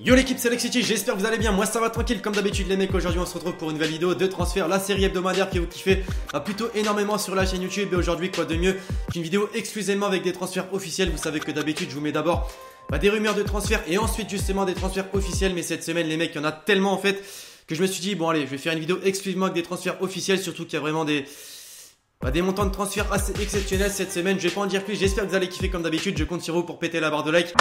Yo l'équipe Select City, j'espère que vous allez bien, moi ça va tranquille comme d'habitude les mecs. Aujourd'hui on se retrouve pour une nouvelle vidéo de transfert, la série hebdomadaire qui vous kiffez plutôt énormément sur la chaîne YouTube. Et aujourd'hui quoi de mieux qu'une vidéo exclusivement avec des transferts officiels. Vous savez que d'habitude je vous mets d'abord des rumeurs de transfert et ensuite justement des transferts officiels. Mais cette semaine les mecs, il y en a tellement en fait que je me suis dit bon allez, je vais faire une vidéo exclusivement avec des transferts officiels. Surtout qu'il y a vraiment des montants de transfert assez exceptionnels cette semaine. Je vais pas en dire plus, j'espère que vous allez kiffer comme d'habitude. Je compte sur vous pour péter la barre de like.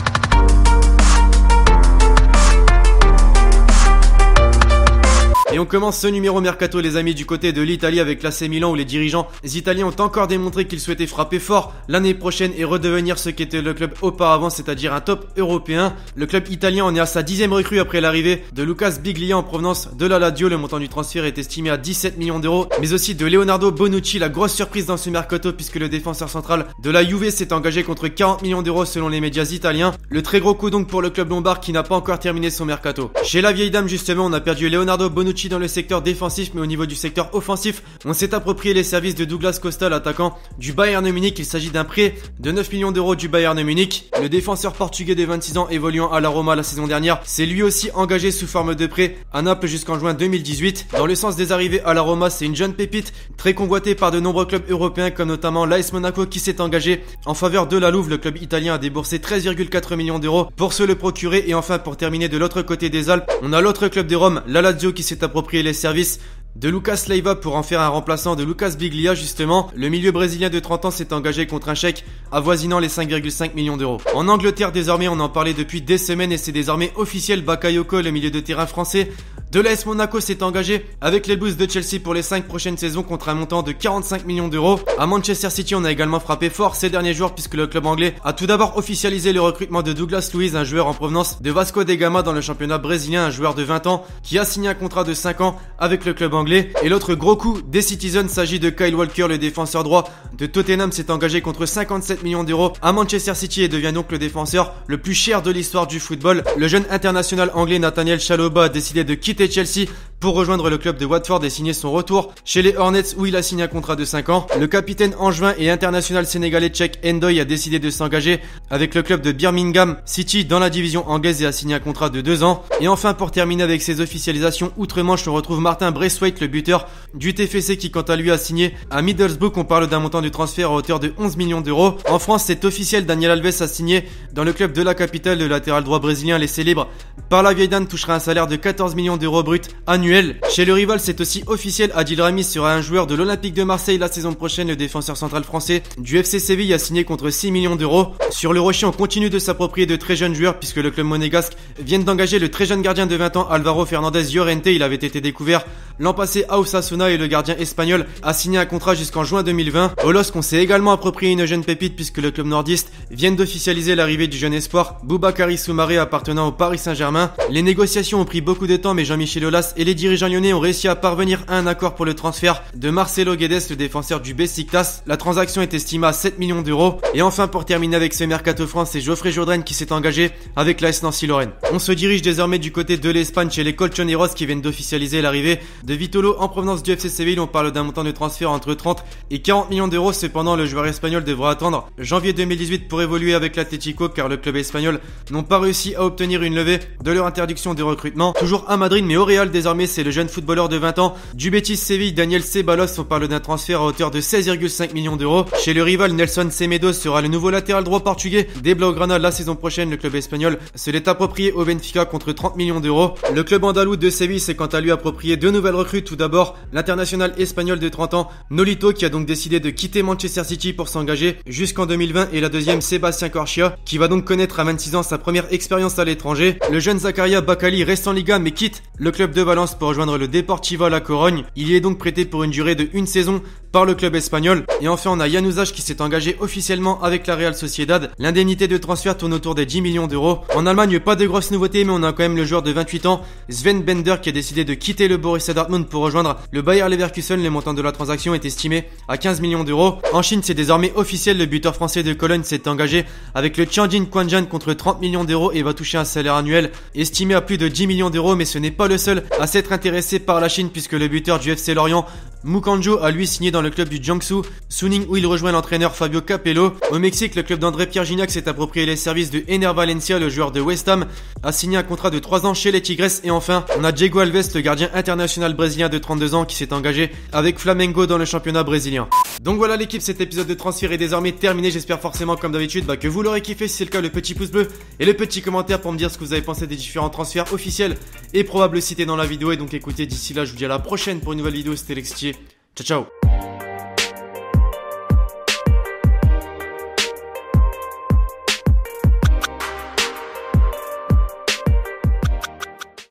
Et on commence ce numéro mercato les amis du côté de l'Italie avec l'AC Milan où les dirigeants italiens ont encore démontré qu'ils souhaitaient frapper fort l'année prochaine et redevenir ce qu'était le club auparavant, c'est-à-dire un top européen. Le club italien en est à sa 10e recrue après l'arrivée de Lucas Biglia en provenance de la Lazio. Le montant du transfert est estimé à 17 millions d'euros, mais aussi de Leonardo Bonucci, la grosse surprise dans ce mercato puisque le défenseur central de la Juve s'est engagé contre 40 millions d'euros selon les médias italiens. Le très gros coup donc pour le club lombard qui n'a pas encore terminé son mercato. Chez la vieille dame justement, on a perdu Leonardo Bonucci dans le secteur défensif, mais au niveau du secteur offensif, on s'est approprié les services de Douglas Costa, l'attaquant du Bayern Munich. Il s'agit d'un prêt de 9 millions d'euros du Bayern Munich. Le défenseur portugais de 26 ans évoluant à la Roma la saison dernière s'est lui aussi engagé sous forme de prêt à Naples jusqu'en juin 2018. Dans le sens des arrivées à la Roma, c'est une jeune pépite très convoitée par de nombreux clubs européens comme notamment l'AS Monaco qui s'est engagé en faveur de la Louve. Le club italien a déboursé 13,4 millions d'euros pour se le procurer. Et enfin, pour terminer de l'autre côté des Alpes, on a l'autre club de Rome, la Lazio, qui s'est approprié les services de Lucas Leiva pour en faire un remplaçant de Lucas Biglia justement. Le milieu brésilien de 30 ans s'est engagé contre un chèque avoisinant les 5,5 millions d'euros. En Angleterre désormais, on en parlait depuis des semaines et c'est désormais officiel. Bakayoko, le milieu de terrain français de l'AS Monaco, s'est engagé avec les Blues de Chelsea pour les 5 prochaines saisons contre un montant de 45 millions d'euros. À Manchester City, on a également frappé fort ces derniers jours puisque le club anglais a tout d'abord officialisé le recrutement de Douglas Luiz, un joueur en provenance de Vasco da Gama dans le championnat brésilien, un joueur de 20 ans qui a signé un contrat de 5 ans avec le club anglais. Et l'autre gros coup des Citizens s'agit de Kyle Walker, le défenseur droit de Tottenham s'est engagé contre 57 millions d'euros à Manchester City et devient donc le défenseur le plus cher de l'histoire du football. Le jeune international anglais Nathaniel Chalobah a décidé de quitter Chelsea pour rejoindre le club de Watford et signer son retour chez les Hornets où il a signé un contrat de 5 ans. Le capitaine angevin et international sénégalais tchèque Ndoye a décidé de s'engager avec le club de Birmingham City dans la division anglaise et a signé un contrat de 2 ans. Et enfin, pour terminer avec ses officialisations outre-Manche, on retrouve Martin Braithwaite, le buteur du TFC qui quant à lui a signé à Middlesbrough. On parle d'un montant de transfert à hauteur de 11 millions d'euros. En France, c'est officiel, Daniel Alves a signé dans le club de la capitale. Le latéral droit brésilien laissé libre par la vieille dame touchera un salaire de 14 millions d'euros bruts annuels. Chez le rival, c'est aussi officiel, Adil Rami sera un joueur de l'Olympique de Marseille la saison prochaine. Le défenseur central français du FC Séville a signé contre 6 millions d'euros. Sur le Rocher, on continue de s'approprier de très jeunes joueurs puisque le club monégasque vient d'engager le très jeune gardien de 20 ans Alvaro Fernandez Llorente. Il avait été découvert l'an passé à Osasuna et le gardien espagnol a signé un contrat jusqu'en juin 2020. Au LOSC, on s'est également approprié une jeune pépite puisque le club nordiste vient d'officialiser l'arrivée du jeune espoir Boubakary Soumaré appartenant au Paris Saint-Germain. Les négociations ont pris beaucoup de temps mais Jean-Michel Aulas et les dirigeants lyonnais ont réussi à parvenir à un accord pour le transfert de Marcelo Guedes, le défenseur du Besiktas. La transaction est estimée à 7 millions d'euros. Et enfin, pour terminer avec ce mercato France, c'est Geoffrey Jourdain qui s'est engagé avec l'AS Nancy-Lorraine. On se dirige désormais du côté de l'Espagne chez les Colchoneros qui viennent d'officialiser l'arrivée de Vitolo en provenance du FC Séville. On parle d'un montant de transfert entre 30 et 40 millions d'euros. Cependant, le joueur espagnol devra attendre janvier 2018 pour évoluer avec l'Atlético car le club espagnol n'ont pas réussi à obtenir une levée de leur interdiction de recrutement. Toujours à Madrid mais au Real désormais, c'est le jeune footballeur de 20 ans du Betis Séville, Daniel Ceballos. On parle d'un transfert à hauteur de 16,5 millions d'euros. Chez le rival, Nelson Semedo sera le nouveau latéral droit portugais des Blaugrana la saison prochaine. Le club espagnol se l'est approprié au Benfica contre 30 millions d'euros. Le club andalou de Séville s'est quant à lui approprié deux nouvelles recrues. Tout d'abord, l'international espagnol de 30 ans Nolito qui a donc décidé de quitter Manchester City pour s'engager jusqu'en 2020 et la deuxième Sébastien Corchia qui va donc connaître à 26 ans sa première expérience à l'étranger. Le jeune Zakaria Bakali reste en Liga mais quitte le club de Valence pour rejoindre le Deportivo La Corogne. Il y est donc prêté pour une durée de une saison par le club espagnol. Et enfin, on a Jan Uzaj qui s'est engagé officiellement avec la Real Sociedad. L'indemnité de transfert tourne autour des 10 millions d'euros. En Allemagne, pas de grosses nouveautés mais on a quand même le joueur de 28 ans Sven Bender qui a décidé de quitter le Borussia Dortmund pour rejoindre le Bayer Leverkusen. Le montant de la transaction est estimé à 15 millions d'euros. En Chine, c'est désormais officiel, le buteur français de Cologne s'est engagé avec le Tianjin Quanjian contre 30 millions d'euros et va toucher un salaire annuel estimé à plus de 10 millions d'euros. Mais ce n'est pas le seul à s'être intéressé par la Chine puisque le buteur du FC Lorient Mukanjo a lui signé dans le club du Jiangsu Suning où il rejoint l'entraîneur Fabio Capello. Au Mexique, le club d'André Pierre Gignac s'est approprié les services de Ener Valencia, le joueur de West Ham, a signé un contrat de 3 ans chez les Tigres. Et enfin, on a Diego Alves, le gardien international brésilien de 32 ans qui s'est engagé avec Flamengo dans le championnat brésilien. Donc voilà l'équipe, cet épisode de transfert est désormais terminé. J'espère forcément comme d'habitude que vous l'aurez kiffé. Si c'est le cas, le petit pouce bleu et le petit commentaire pour me dire ce que vous avez pensé des différents transferts officiels et probables cités dans la vidéo. Et donc écoutez, d'ici là je vous dis à la prochaine pour une nouvelle vidéo. C'était Lextier, ciao ciao.